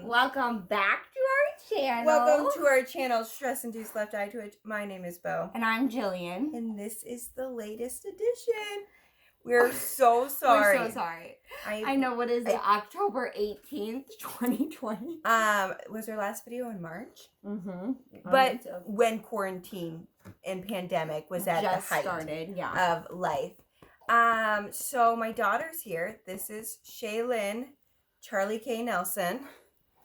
Welcome back to our channel. Welcome to our channel, Stress Induced Left Eye Twitch. My name is Bo. And I'm Jillian. And this is the latest edition. We're so sorry. We're so sorry. I know, what is it? October 18th, 2020. Was our last video in March? Mm-hmm. But when quarantine and pandemic was at just the height started, of life. So my daughter's here. This is Shaylyn, Charly, Kaye, Nelson.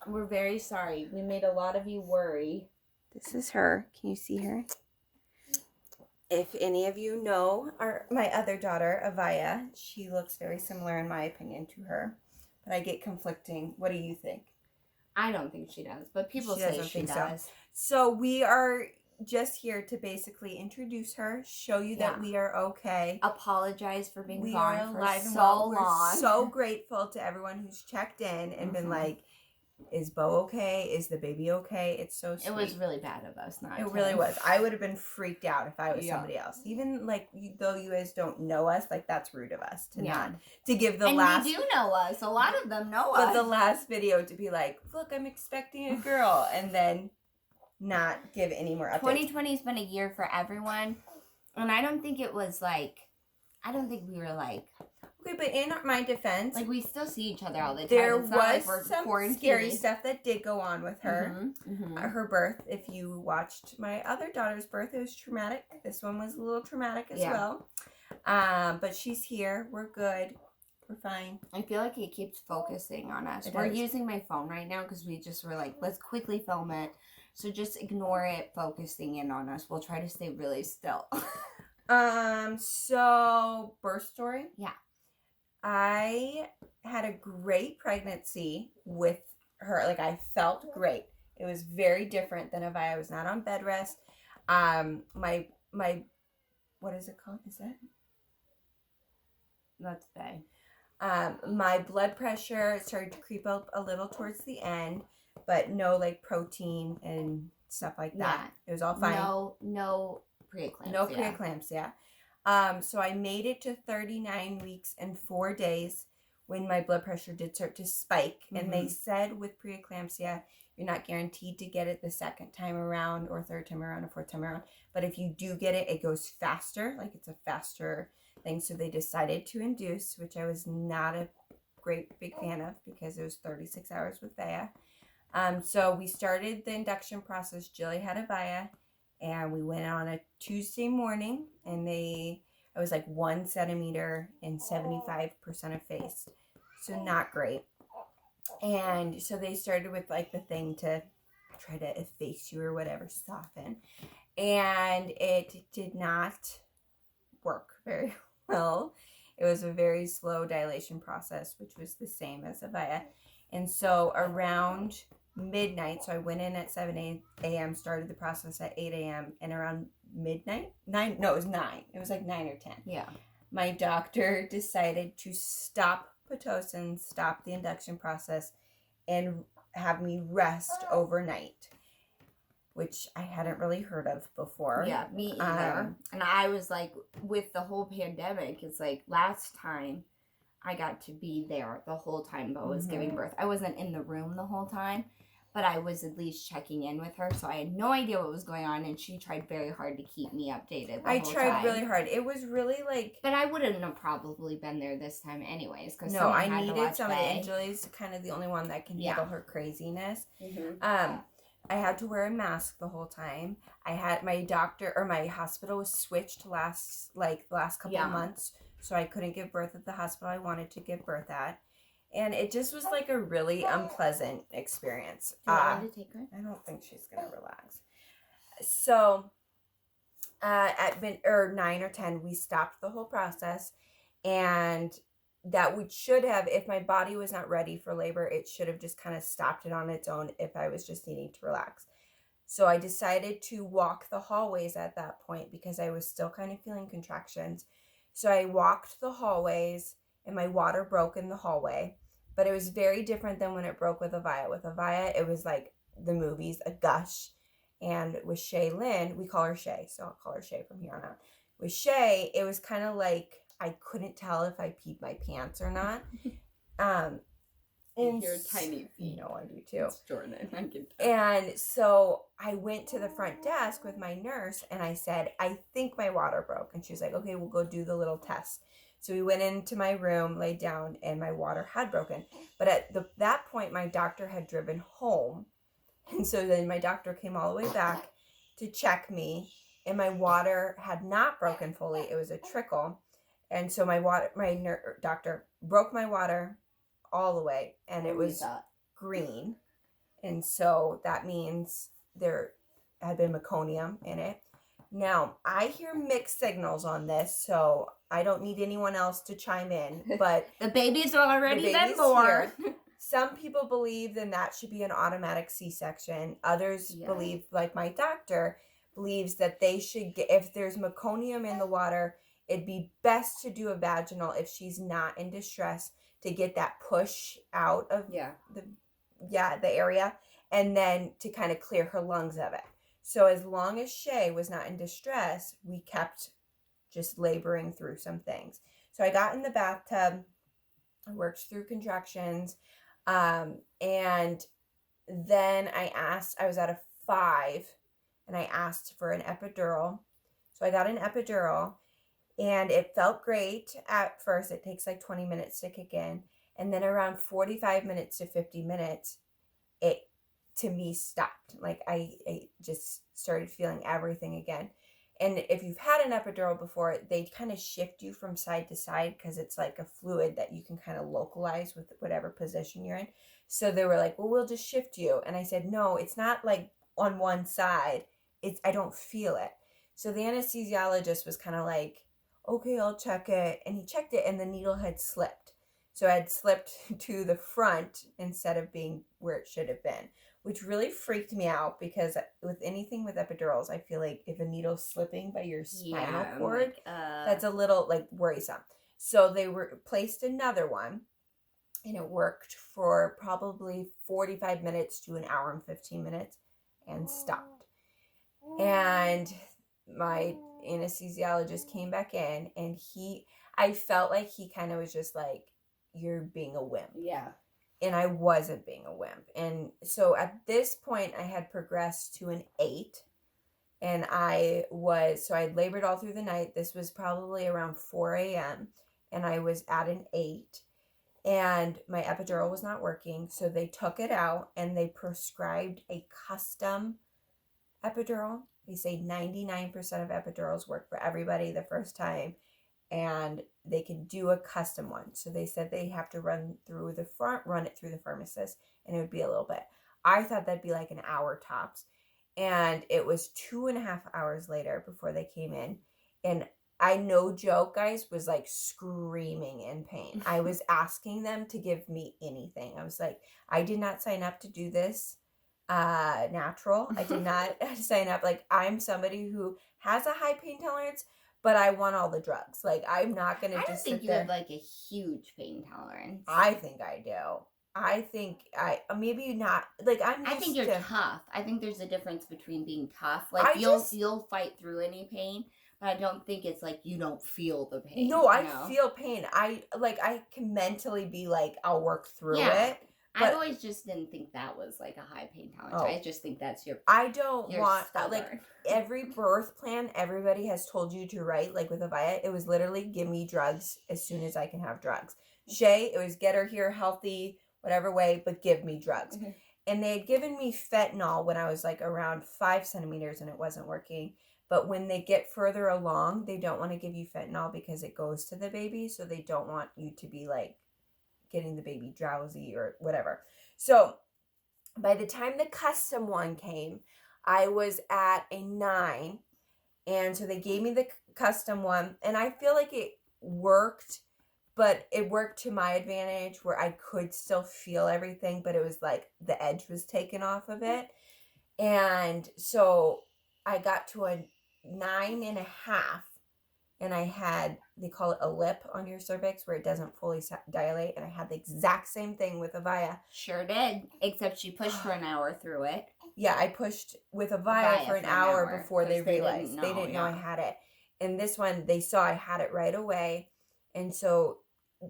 We're very sorry. We made a lot of you worry. This is her. Can you see her? If any of you know my other daughter, Avaya, she looks very similar in my opinion to her. But I get conflicting. What do you think? I don't think she does, but people say she does. So we are just here to basically introduce her, show you that we are okay. Apologize for being we gone are for alive so long. We're so grateful to everyone who's checked in and been like, is Bo okay? Is the baby okay? It's so sweet. It was really bad of us not It to. really was. I would have been freaked out if I was somebody else. Even like though you guys don't know us, like that's rude of us to not to give the last. And they do know us. A lot of them know us. But the last video to be like, look, I'm expecting a girl, and then not give any more updates. 2020 has been a year for everyone, and I don't think it was like, I don't think we were like. Okay, but in my defense, like we still see each other all the time. There it's was like some scary stuff that did go on with her. Her birth. If you watched my other daughter's birth, it was traumatic. This one was a little traumatic as well. But she's here. We're good. We're fine. I feel like it keeps focusing on us. We're using my phone right now because we just were like, let's quickly film it. So just ignore it focusing in on us. We'll try to stay really still. So birth story. Yeah. I had a great pregnancy with her. Like, I felt great. It was very different than if I was not on bed rest. My what is it called? Is that? That's bad. My blood pressure started to creep up a little towards the end, but no like protein and stuff like that. It was all fine. No preeclampsia. No preeclampsia. So I made it to 39 weeks and 4 days when my blood pressure did start to spike. And they said with preeclampsia, you're not guaranteed to get it the second time around or third time around or fourth time around. But if you do get it, it goes faster. Like it's a faster thing. So they decided to induce, which I was not a big fan of because it was 36 hours with Vaya. So we started the induction process. Jilly had a Vaya. And we went on a Tuesday morning, and I was like 1 centimeter and 75% effaced. So not great. And so they started with like the thing to try to efface you or whatever, soften. And it did not work very well. It was a very slow dilation process, which was the same as Avaya. And so around midnight, so I went in at 7 a.m., started the process at 8 a.m., and around midnight, it was 9. It was like 9 or 10. Yeah. My doctor decided to stop Pitocin, stop the induction process, and have me rest overnight, which I hadn't really heard of before. Yeah, me either. And I was like, with the whole pandemic, it's like last time I got to be there the whole time Bo was giving birth. I wasn't in the room the whole time, but I was at least checking in with her, so I had no idea what was going on, and she tried very hard to keep me updated I tried really hard. It was really like... But I wouldn't have probably been there this time anyways, because I needed somebody, and Julie's kind of the only one that can handle her craziness. I had to wear a mask the whole time. I had my doctor, or my hospital was switched the last couple of months, so I couldn't give birth at the hospital I wanted to give birth at. And it just was like a really unpleasant experience. Do you want me to take her? I don't think she's going to relax. So at 9 or 10, we stopped the whole process. And that should have, if my body was not ready for labor, it should have just kind of stopped it on its own if I was just needing to relax. So I decided to walk the hallways at that point because I was still kind of feeling contractions. So I walked the hallways and my water broke in the hallway. But it was very different than when it broke with Avaya. With Avaya, it was like the movies, a gush. And with Shaylyn, we call her Shay, so I'll call her Shay from here on out. With Shay, it was kind of like I couldn't tell if I peed my pants or not. And your tiny feet. No, I do too. It's Jordan. I can tell. And so I went to the front desk with my nurse and I said, I think my water broke. And she was like, okay, we'll go do the little test. So we went into my room, laid down, and my water had broken. But at that point, my doctor had driven home. And so then my doctor came all the way back to check me. And my water had not broken fully. It was a trickle. And so my doctor broke my water all the way. And it was green. And so that means there had been meconium in it. Now, I hear mixed signals on this, so I don't need anyone else to chime in, but the baby's already been born. Some people believe then that should be an automatic C-section. Others believe, like my doctor, believes that they should get, if there's meconium in the water, it'd be best to do a vaginal if she's not in distress to get that push out of the area, and then to kind of clear her lungs of it. So as long as Shay was not in distress, we kept just laboring through some things. So I got in the bathtub, I worked through contractions, and then I was at a 5, and I asked for an epidural. So I got an epidural, and it felt great at first. It takes like 20 minutes to kick in. And then around 45 minutes to 50 minutes, it, to me, stopped. Like I just started feeling everything again. And if you've had an epidural before, they kind of shift you from side to side because it's like a fluid that you can kind of localize with whatever position you're in. So they were like, well, we'll just shift you. And I said, no, it's not like on one side. I don't feel it. So the anesthesiologist was kind of like, okay, I'll check it. And he checked it and the needle had slipped. So I had slipped to the front instead of being where it should have been, which really freaked me out because with anything with epidurals, I feel like if a needle's slipping by your spinal cord, that's a little like worrisome. So they placed another one, and it worked for probably 45 minutes to an hour and 15 minutes and stopped. And my anesthesiologist came back in, and I felt like he kind of was just like, you're being a wimp. Yeah. And I wasn't being a wimp. And so at this point, I had progressed to an 8. And so I labored all through the night. This was probably around 4 a.m. And I was at an 8. And my epidural was not working. So they took it out and they prescribed a custom epidural. They say 99% of epidurals work for everybody the first time. And they can do a custom one. So they said they have to run it through the pharmacist, and it would be a little bit. I thought that'd be like an hour tops. And it was 2.5 hours later before they came in. And I, no joke, guys, was like screaming in pain. I was asking them to give me anything. I was like, I did not sign up to do this natural. I did not sign up. Like, I'm somebody who has a high pain tolerance, but I want all the drugs. Like, I'm not going to just sit there. I don't think you have, like, a huge pain tolerance. I think I do. I think maybe not. Like, I think you're tough. I think there's a difference between being tough. Like, you'll fight through any pain, but I don't think it's like you don't feel the pain. No, I feel pain. I can mentally be like, I'll work through it. But I always just didn't think that was like a high pain tolerance. I just think that's your. I don't want like every birth plan everybody has told you to write, like with Avaya, it was literally give me drugs as soon as I can have drugs. Shay, it was get her here healthy, whatever way, but give me drugs. Mm-hmm. And they had given me fentanyl when I was like around 5 centimeters and it wasn't working. But when they get further along, they don't want to give you fentanyl because it goes to the baby. So they don't want you to be like getting the baby drowsy or whatever. So by the time the custom one came, I was at a 9. And so they gave me the custom one. And I feel like it worked, but it worked to my advantage where I could still feel everything, but it was like the edge was taken off of it. And so I got to a 9.5. And I had, they call it a lip on your cervix where it doesn't fully dilate. And I had the exact same thing with Avaya. Sure did. Except she pushed for an hour through it. Yeah, I pushed with Avaya for an hour before they realized. They didn't know I had it. And this one, they saw I had it right away. And so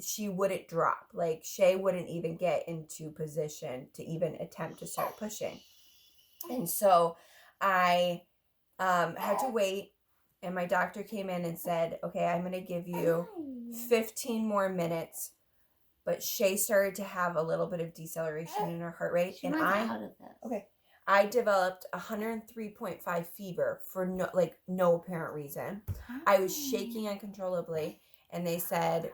she wouldn't drop. Like, Shay wouldn't even get into position to even attempt to start pushing. And so I had to wait, and my doctor came in and said, okay, I'm going to give you 15 more minutes. But Shay started to have a little bit of deceleration in her heart rate. And I developed 103.5 fever for no apparent reason. I was shaking uncontrollably, and they said,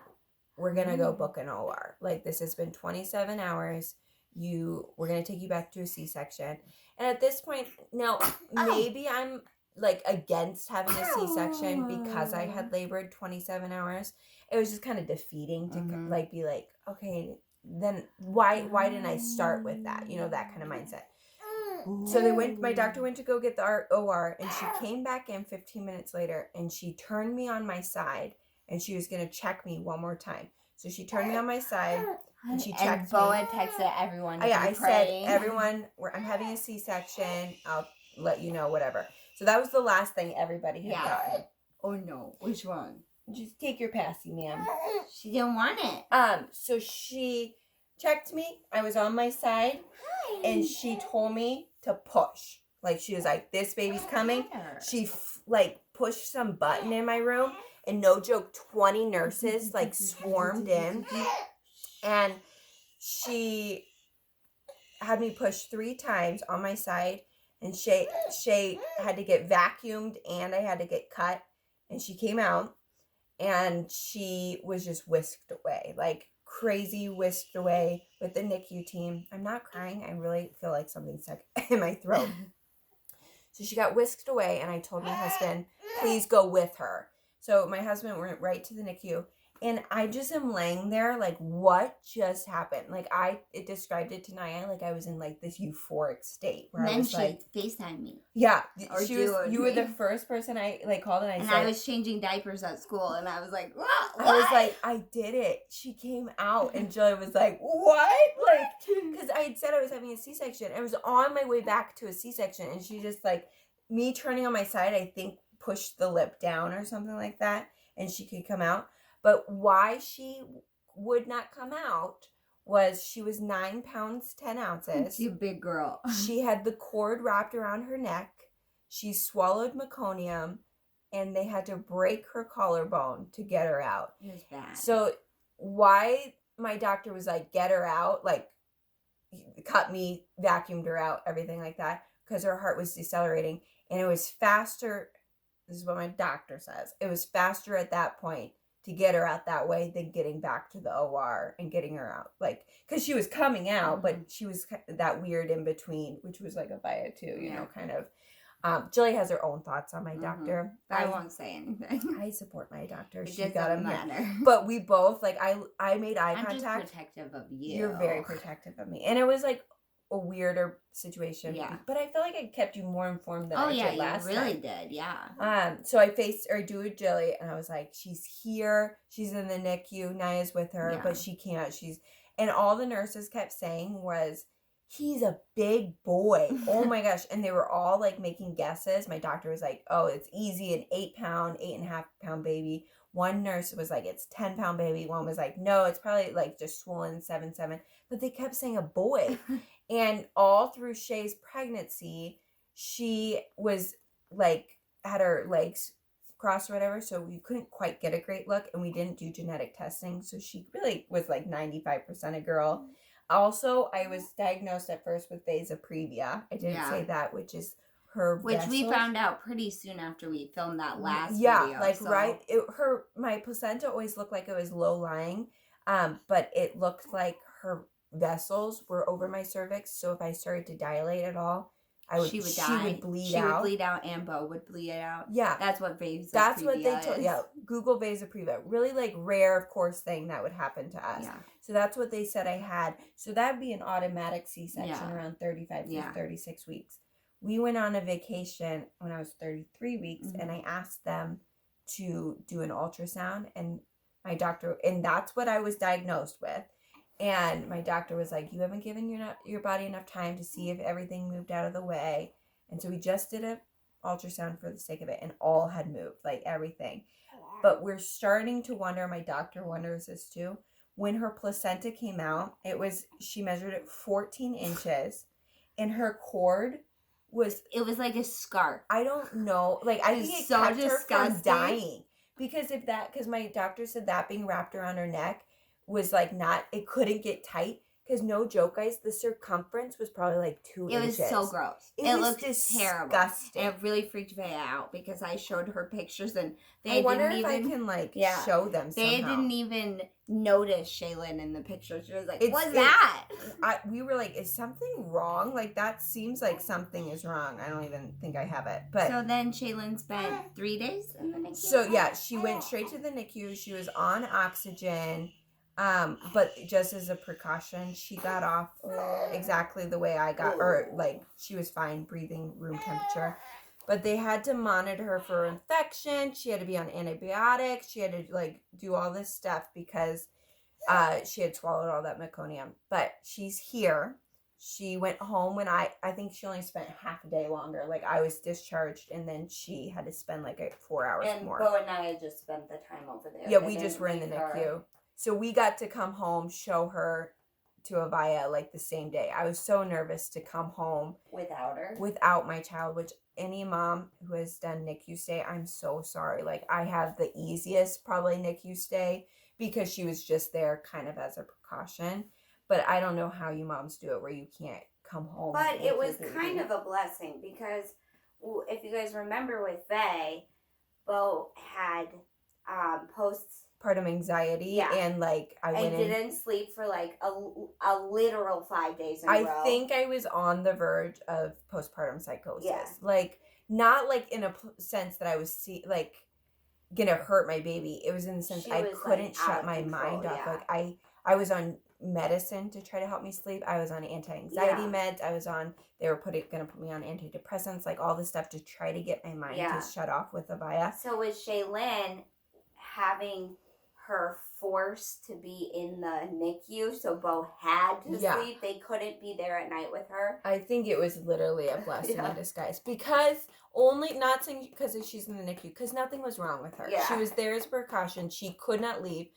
we're going to go book an OR. Like, this has been 27 hours. We're going to take you back to a C-section. And at this point, now, maybe I'm, like, against having a C-section because I had labored 27 hours. It was just kind of defeating to, like, be like, okay, then why didn't I start with that? You know, that kind of mindset. So my doctor went to go get the OR, and she came back in 15 minutes later, and she turned me on my side, and she was going to check me one more time. So she turned me on my side, and she checked me. And Boa texted everyone. I said, everyone, I'm having a C-section. I'll let you know, whatever. So that was the last thing everybody had gotten. Oh, no. Which one? Just take your passy, ma'am. She didn't want it. So she checked me. I was on my side, and she told me to push. Like, she was like, this baby's coming. She pushed some button in my room, and no joke, 20 nurses like swarmed in, and she had me push 3 times on my side, and Shay had to get vacuumed, and I had to get cut, and she came out, and she was just whisked away, like crazy whisked away with the NICU team. I'm not crying. I really feel like something's stuck in my throat. So she got whisked away, and I told my husband, please go with her. So my husband went right to the NICU, and I just am laying there like, what just happened? Like, it described it to Naya like I was in like this euphoric state where and I was like, FaceTime me. Yeah, you were the first person I like called, and I was changing diapers at school, and I was like, what? I was like, I did it. She came out, and Julia was like, what? Like, because I had said I was having a C-section. I was on my way back to a C-section, and she just like, me turning on my side, I think pushed the lip down or something like that, and she could come out. But why she would not come out was she was 9 pounds, 10 ounces. She's a big girl. She had the cord wrapped around her neck. She swallowed meconium, and they had to break her collarbone to get her out. It was bad. So why my doctor was like, get her out, like cut me, vacuumed her out, everything like that, because her heart was decelerating, and it was faster. This is what my doctor says. It was faster at that point to get her out that way than getting back to the OR and getting her out. Like, because she was coming out, but she was that weird in between, which was like a bio too, you know, kind of. Julie has her own thoughts on my doctor. I won't say anything. I support my doctor. It She got him matter. But we both, like, I made eye contact. I'm just protective of you. You're very protective of me. And it was like a weirder situation. Yeah. But I feel like I kept you more informed than I did last time. Oh, yeah, you really did, yeah. So I do with Julie, and I was like, she's here. She's in the NICU. Naya's with her, but she can't. And all the nurses kept saying was, he's a big boy. Oh my gosh. And they were all like making guesses. My doctor was like, oh, it's easy, an 8.5 pound baby. One nurse was like, it's 10-pound baby. One was like, no, it's probably like just swollen 7. But they kept saying a boy. And all through Shay's pregnancy, she was like, had her legs crossed or whatever. So we couldn't quite get a great look, and we didn't do genetic testing. So she really was like 95% a girl. Also, I was diagnosed at first with vasoprevia. I didn't say that, which is her vessels. We found out pretty soon after we filmed that last video. Yeah, like, so. Right. My placenta always looked like it was low-lying, but it looked like her vessels were over my cervix. So if I started to dilate at all, she would die. She would bleed out. She would bleed out, and Bo would bleed out. Yeah. That's what vasoprevia is. That's what they told. Yeah, Google vasoprevia. Really, like, rare, of course, thing that would happen to us. Yeah. So that's what they said I had. So that would be an automatic C-section around 35 to 36 weeks. We went on a vacation when I was 33 weeks, and I asked them to do an ultrasound, and my doctor, and that's what I was diagnosed with. And my doctor was like, you haven't given your body enough time to see if everything moved out of the way. And so we just did an ultrasound for the sake of it, and all had moved, like everything. But we're starting to wonder, my doctor wonders this too, when her placenta came out, she measured it 14 inches, and her cord was... It was like a scarf. I don't know. Like, I think it so kept her from disgusting. dying. Because my doctor said that being wrapped around her neck was like it couldn't get tight. Because no joke, guys, the circumference was probably like 2 inches. It was so gross. It looked disgusting. Terrible. And it really freaked Vaya out because I showed her pictures and I wonder if I can show them somehow. They didn't even notice Shaylyn in the pictures. She was like, what's that? We were like, is something wrong? Like, that seems like something is wrong. I don't even think I have it. But so then Shaylyn spent 3 days in the NICU? So, yeah, she went straight to the NICU. She was on oxygen. But just as a precaution, she got off exactly the way I got, or like she was fine, breathing room temperature. But they had to monitor her for infection. She had to be on antibiotics. She had to like do all this stuff because she had swallowed all that meconium. But she's here. She went home when I think she only spent half a day longer. Like, I was discharged, and then she had to spend like 4 hours more. And Bo and I had just spent the time over there. Yeah, we just were in the NICU. So we got to come home, show her to Avaya like the same day. I was so nervous to come home without her, without my child. Which any mom who has done NICU stay, I'm so sorry. Like, I have the easiest probably NICU stay because she was just there kind of as a precaution. But I don't know how you moms do it where you can't come home. But it was kind of a blessing because if you guys remember with Faye, Bo had postpartum anxiety, and like I didn't sleep for like a literal 5 days in a row. I think I was on the verge of postpartum psychosis. Like, not like in a sense that I was gonna hurt my baby. It was in the sense I couldn't shut my mind off. Like, I was on medicine to try to help me sleep. I was on anti-anxiety meds. They were gonna put me on antidepressants, like all this stuff to try to get my mind to shut off with Avaya. So with Shaylyn having her forced to be in the NICU, so Bo had to sleep. They couldn't be there at night with her. I think it was literally a blessing in disguise. Because not saying because she's in the NICU, because nothing was wrong with her. She was there as a precaution. She could not leave.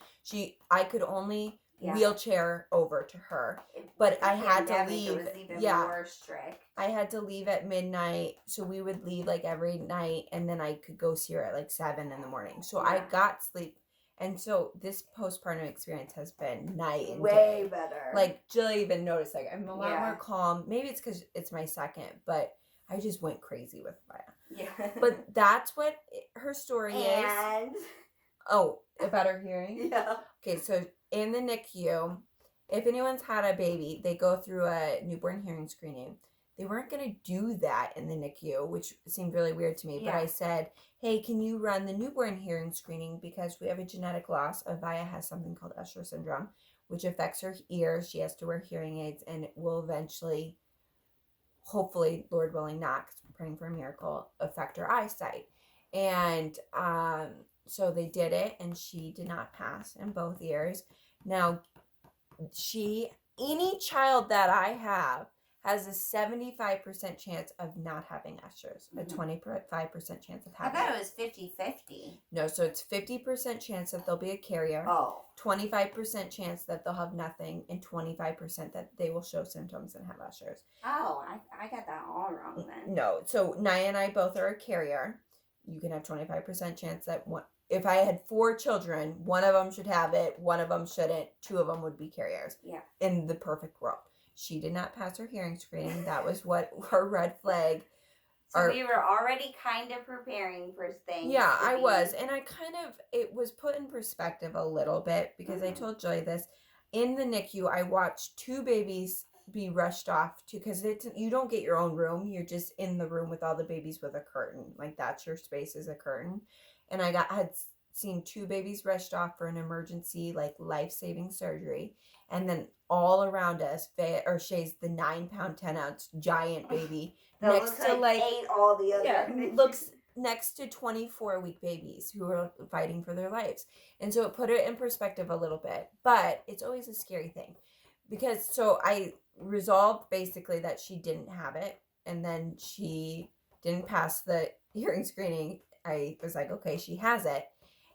I could only wheelchair over to her. But I had to leave. It was even more strict. I had to leave at midnight, so we would leave like every night, and then I could go see her at like 7 in the morning. So I got sleep. And so this postpartum experience has been night and way day. better. Like, Jill even noticed, like, I'm a lot more calm. Maybe it's because it's my second, but I just went crazy with Maya. Yeah. But that's what her story is. And? Oh, about her hearing? Yeah. Okay, so in the NICU, if anyone's had a baby, they go through a newborn hearing screening. They weren't going to do that in the NICU, which seemed really weird to me. Yeah. But I said, hey, can you run the newborn hearing screening? Because we have a genetic loss. Avaya has something called Usher syndrome, which affects her ears. She has to wear hearing aids, and it will eventually, hopefully, Lord willing not, because we're praying for a miracle, affect her eyesight. And so they did it, and she did not pass in both ears. Now, any child that I have has a 75% chance of not having Usher's, a 25% chance of having. I thought it was 50-50. No, so it's 50% chance that they'll be a carrier. 25% chance that they'll have nothing, and 25% that they will show symptoms and have Usher's. Oh, I got that all wrong then. No, so Naya and I both are a carrier. You can have 25% chance that if I had 4 children, one of them should have it, one of them shouldn't, 2 of them would be carriers. Yeah. In the perfect world. She did not pass her hearing screening. That was what her red flag. So we were already kind of preparing for things. Yeah, I was. And it was put in perspective a little bit because I told Joy this. In the NICU, I watched 2 babies be rushed off because you don't get your own room. You're just in the room with all the babies with a curtain. Like, that's your space is a curtain. And I had seen 2 babies rushed off for an emergency, like, life-saving surgery. And then all around us, Shay's the 9-pound, 10-ounce giant baby next to ate all the other. Yeah, looks next to 24-week babies who are fighting for their lives. And so it put it in perspective a little bit. But it's always a scary thing. So I resolved basically that she didn't have it. And then she didn't pass the hearing screening. I was like, okay, she has it.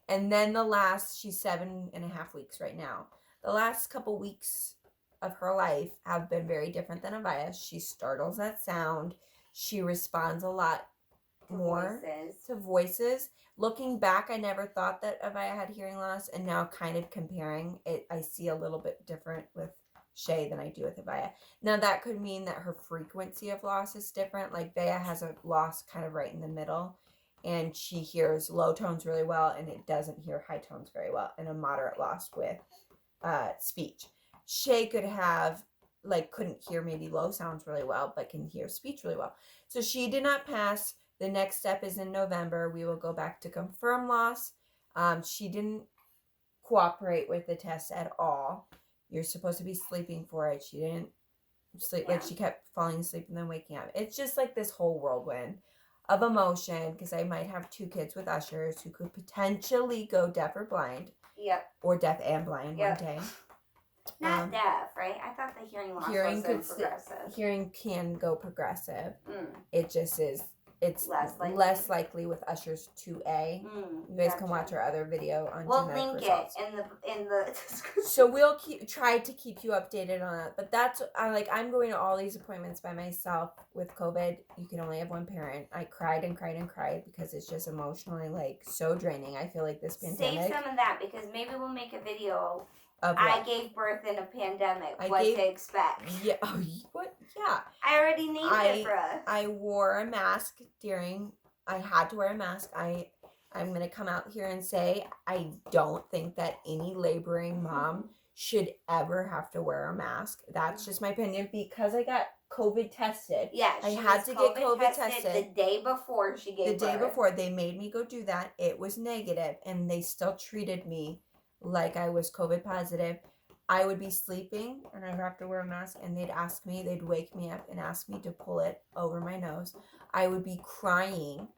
And then she's 7.5 weeks right now. the last couple weeks of her life have been very different than Avaya. She startles at sound. She responds a lot more to voices. Looking back, I never thought that Avaya had hearing loss, and now kind of comparing it, I see a little bit different with Shay than I do with Avaya. Now that could mean that her frequency of loss is different. Like Bea has a loss kind of right in the middle, and she hears low tones really well, and it doesn't hear high tones very well, and a moderate loss with speech. Shay could have, like, couldn't hear maybe low sounds really well, but can hear speech really well. So she did not pass. The next step is in November. We will go back to confirm loss. She didn't cooperate with the test at all. You're supposed to be sleeping for it. She didn't sleep. Yeah. Like, she kept falling asleep and then waking up. It's just like this whole whirlwind of emotion, because I might have 2 kids with ushers who could potentially go deaf or blind. Yep. Or deaf and blind one day. Not deaf, right? I thought the hearing loss was progressive. Hearing can go progressive. It just is. It's less likely with Ushers 2A. You guys can watch our other video on we'll link results. It in the description. So we'll try to keep you updated on that. But that's I'm going to all these appointments by myself with COVID. You can only have one parent. I cried and cried and cried because it's just emotionally so draining. I feel like this pandemic. Save some of that, because maybe we'll make a video. I gave birth in a pandemic. What to expect? Yeah. Oh, what? Yeah. I already named it for us. I wore a mask during. I had to wear a mask. I'm gonna come out here and say I don't think that any laboring mom should ever have to wear a mask. That's just my opinion, because I got COVID tested. Yeah, I had to get COVID tested the day before she gave birth. The day before, they made me go do that. It was negative, and they still treated me like I was COVID positive. I would be sleeping and I'd have to wear a mask, and they'd wake me up and ask me to pull it over my nose. I would be crying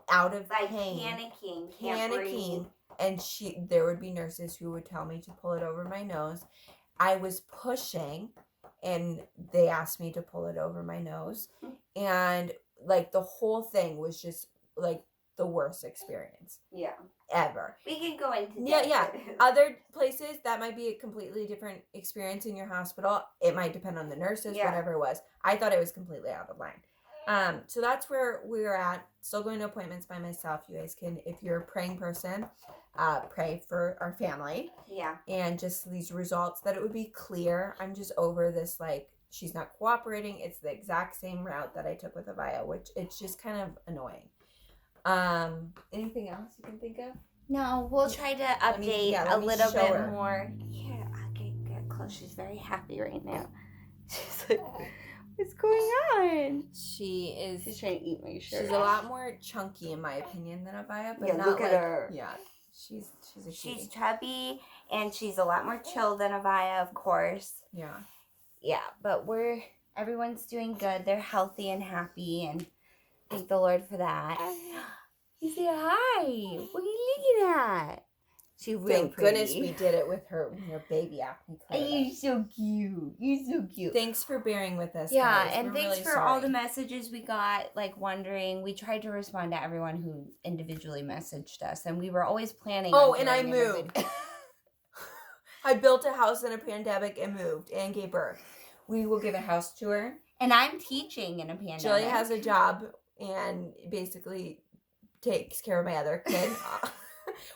out of pain. Panicking. And there would be nurses who would tell me to pull it over my nose. I was pushing, and they asked me to pull it over my nose. And the whole thing was just the worst experience. Yeah. Ever. We can go into Yeah. Other places, that might be a completely different experience in your hospital. It might depend on the nurses, whatever it was. I thought it was completely out of line. So that's where we're at. Still going to appointments by myself. You guys can, if you're a praying person, pray for our family. Yeah. And just these results, that it would be clear. I'm just over this, she's not cooperating. It's the exact same route that I took with Avaya, which it's just kind of annoying. Anything else you can think of? No, we'll try to update a little bit more. Yeah, okay, get close. She's very happy right now. She's like, what's going on? She's trying to eat my shirt. She's a lot more chunky, in my opinion, than Avaya, but not look at her. Yeah, she's a cutie. She's chubby, and she's a lot more chill than Avaya, of course. Yeah. Yeah, but everyone's doing good. They're healthy and happy, and thank the Lord for that. You say hi. What are you looking at? She's really Thank goodness we did it with her baby acne. You're so cute. Thanks for bearing with us. Yeah, guys. and We're thanks really for all the messages we got, wondering. We tried to respond to everyone who individually messaged us, and we were always planning. And I moved. I built a house in a pandemic and moved and gave birth. We will give a house tour. And I'm teaching in a pandemic. Julie has a job and basically takes care of my other kid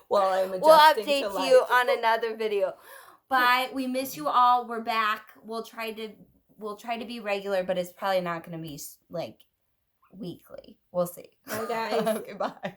while I'm adjusting. We'll update you on another video. But we miss you all. We're back. We'll try to be regular, but it's probably not going to be weekly. We'll see. Bye guys. Okay, bye.